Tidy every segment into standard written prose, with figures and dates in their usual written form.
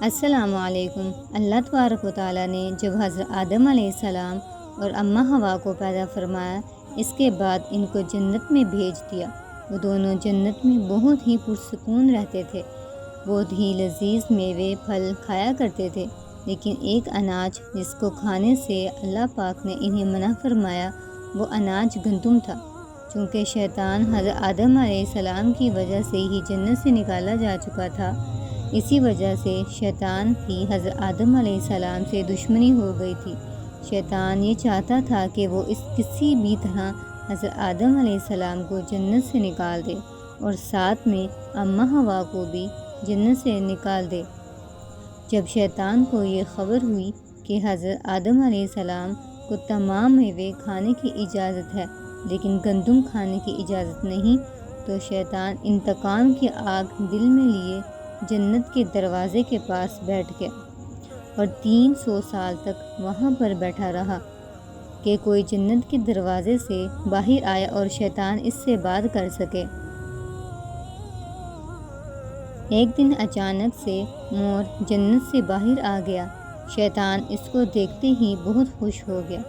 السلام علیکم۔ اللہ تبارک و تعالیٰ نے جب حضرت آدم علیہ السلام اور اماں حوا کو پیدا فرمایا، اس کے بعد ان کو جنت میں بھیج دیا۔ وہ دونوں جنت میں بہت ہی پرسکون رہتے تھے، بہت ہی لذیذ میوے پھل کھایا کرتے تھے، لیکن ایک اناج جس کو کھانے سے اللہ پاک نے انہیں منع فرمایا، وہ اناج گندم تھا۔ چونکہ شیطان حضرت آدم علیہ السلام کی وجہ سے ہی جنت سے نکالا جا چکا تھا، اسی وجہ سے شیطان کی حضرت آدم علیہ السلام سے دشمنی ہو گئی تھی۔ شیطان یہ چاہتا تھا کہ وہ کسی بھی طرح حضرت آدم علیہ السلام کو جنت سے نکال دے اور ساتھ میں اماں حوا کو بھی جنت سے نکال دے۔ جب شیطان کو یہ خبر ہوئی کہ حضرت آدم علیہ السلام کو تمام میوے کھانے کی اجازت ہے لیکن گندم کھانے کی اجازت نہیں، تو شیطان انتقام کی آگ دل میں لیے جنت کے دروازے کے پاس بیٹھ گیا اور 300 سال تک وہاں پر بیٹھا رہا کہ کوئی جنت کے دروازے سے باہر آیا اور شیطان اس سے بات کر سکے۔ ایک دن اچانک سے مور جنت سے باہر آ گیا۔ شیطان اس کو دیکھتے ہی بہت خوش ہو گیا۔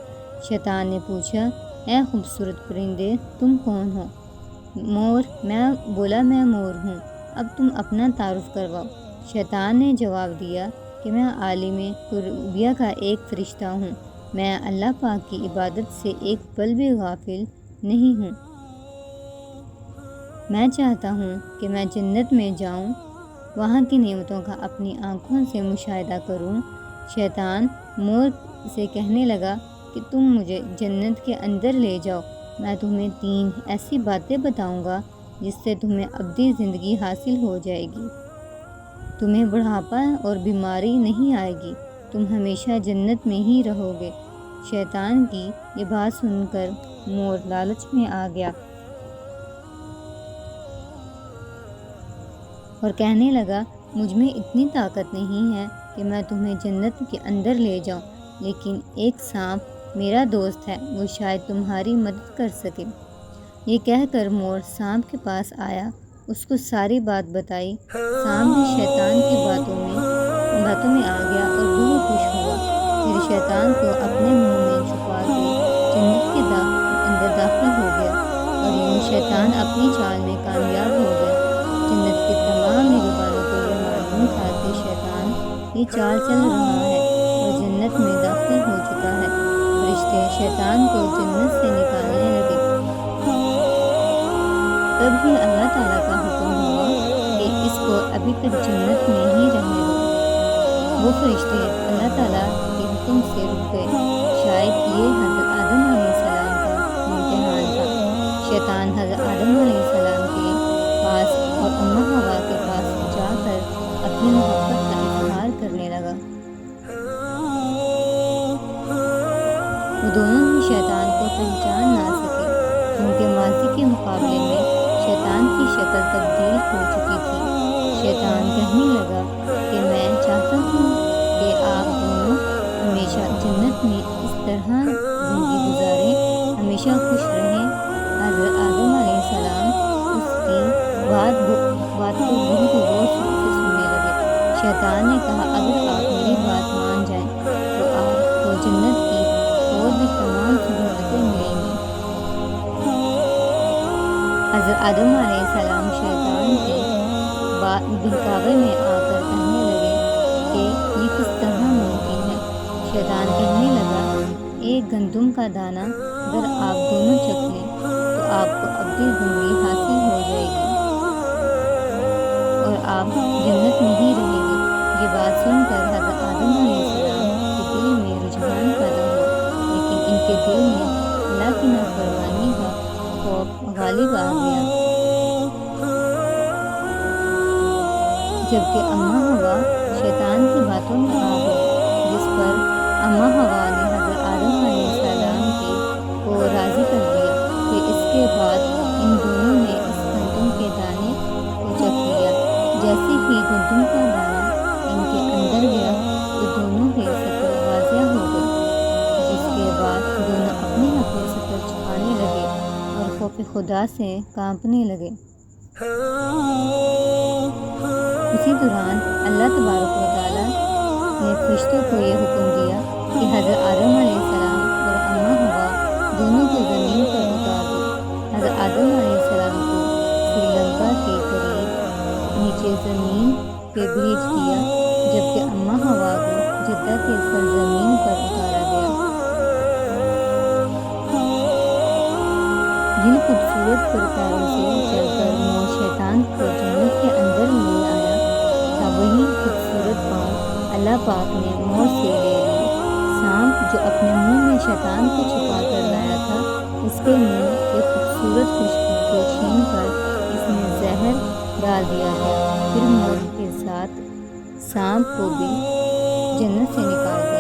شیطان نے پوچھا، اے خوبصورت پرندے، تم کون ہو؟ میں مور ہوں، اب تم اپنا تعارف کرواؤ۔ شیطان نے جواب دیا کہ میں عالم قربیہ کا ایک فرشتہ ہوں، میں اللہ پاک کی عبادت سے ایک پل بھی غافل نہیں ہوں۔ میں چاہتا ہوں کہ میں جنت میں جاؤں، وہاں کی نعمتوں کا اپنی آنکھوں سے مشاہدہ کروں۔ شیطان مور سے کہنے لگا کہ تم مجھے جنت کے اندر لے جاؤ، میں تمہیں 3 ایسی باتیں بتاؤں گا جس سے تمہیں ابدی زندگی حاصل ہو جائے گی، تمہیں بڑھاپا اور بیماری نہیں آئے گی، تم ہمیشہ جنت میں ہی رہو گے۔ شیطان کی یہ بات سن کر مور لالچ میں آ گیا اور کہنے لگا، مجھ میں اتنی طاقت نہیں ہے کہ میں تمہیں جنت کے اندر لے جاؤں، لیکن ایک سانپ میرا دوست ہے، وہ شاید تمہاری مدد کر سکے۔ یہ کہہ کر مور سانپ کے پاس آیا، اس کو ساری بات بتائی۔ سانپ بھی شیطان کی باتوں میں آ گیا اور بہت خوش ہوا۔ پھر شیطان کو اپنے منہ میں چھپا کے جنت کے اندر داخل ہو گیا اور یوں شیطان اپنی چال میں کامیاب ہو گیا۔ جنت کے تمام نگہبانوں کو یہ معلوم تھا کہ شیطان یہ چال چل رہا ہے اور جنت میں داخل ہو چکا ہے۔ فرشتے شیطان کو جنت سے نکالنے لگے۔ تب ہی اللہ تعالیٰ کا حکم ہوا کہ اس کو ابھی تک جنت میں ہی رہنے دو۔ وہ فرشتے اللہ تعالیٰ کے حکم سے رک گئے۔ شاید یہ حضرت آدم علیہ السلام کا امتحان تھا۔ شیطان حضرت آدم علیہ السلام کے پاس اور اماں حوا کے پاس جا کر اپنی محبت کا اظہار کرنے لگا۔ وہ دونوں ہی شیطان کو پہچان نہ سکے کیونکہ ماضی کے مقابلے میں شیطان کی شکل تبدیل ہو چکی تھی۔ شیطان کہنے لگا کہ میں چاہتا ہوں کہ آپ دونوں ہمیشہ جنت میں اس طرح زندگی گزاریں، ہمیشہ خوش رہیں۔ حضرت آدم علیہ السلام اس کی بات کو بہت غور سے سننے لگے۔ شیطان نے کہا، اگر آپ میری بات مان جائیں تو آپ کو جنت کی اور بھی تمام سہولتیں ملیں گی۔ حضرت آدم علیہ السلام شیطان کے بہکاوے میں آ کر کہنے لگے کہ یہ کس طرح ممکن ہے۔ شیطان کہنے لگا، ایک گندم کا دانہ اگر آپ دونوں چکھ لیں تو آپ کو ابدی زندگی حاصل ہو جائے گی اور آپ جنت میں ہی رہیں گے۔ یہ بات سن کر حضرت آدم علیہ السلام کے دل میں رجحان پیدا ہوا، لیکن ان کے دل میں اللہ کی نافرمانی کا خوف غالب آ گیا۔ جبکہ اماں حوا شیطان کی باتوں میں آ گئی، جس پر اماں حوا نے حضرت آدم علیہ السلام کو راضی کر دیا۔ پھر اس کے بعد ان دونوں نے اس گندم کے دانے کو چکھ لیا۔ جیسے ہی گندم کا دانہ ان کے اندر گیا تو دونوں کی شکل واضح ہو گئی، جس کے بعد دونوں اپنی شکل چھپانے لگے اور خوف خدا سے کانپنے لگے۔ اسی دوران اللہ تبارک و تعالیٰ نے فرشتوں کو یہ حکم دیا کہ حضرت آدم علیہ السلام اور اماں ہوا دونوں کو زمین پر اتار دو۔ حضرت آدم علیہ السلام کو سری لنکا کے قریب نیچے زمین پہ بھیج دیا، جبکہ اماں ہوا کو جدہ کے سرزمین پر اتارا گیا۔ جن خوبصورت پرکاروں سے چل کر مور شیطان کو جنت کے اندر لے آیا تھا، وہی خوبصورت پاؤں اللہ پاک نے مور سے لے لیے۔ سانپ جو اپنے منہ میں شیطان کو چھپا کر لایا تھا، اس کے منہ کی خوبصورت خوشبو کو چھین کر اس میں زہر ڈال دیا گیا، پھر مور کے ساتھ سانپ کو بھی جنت سے نکال دیا۔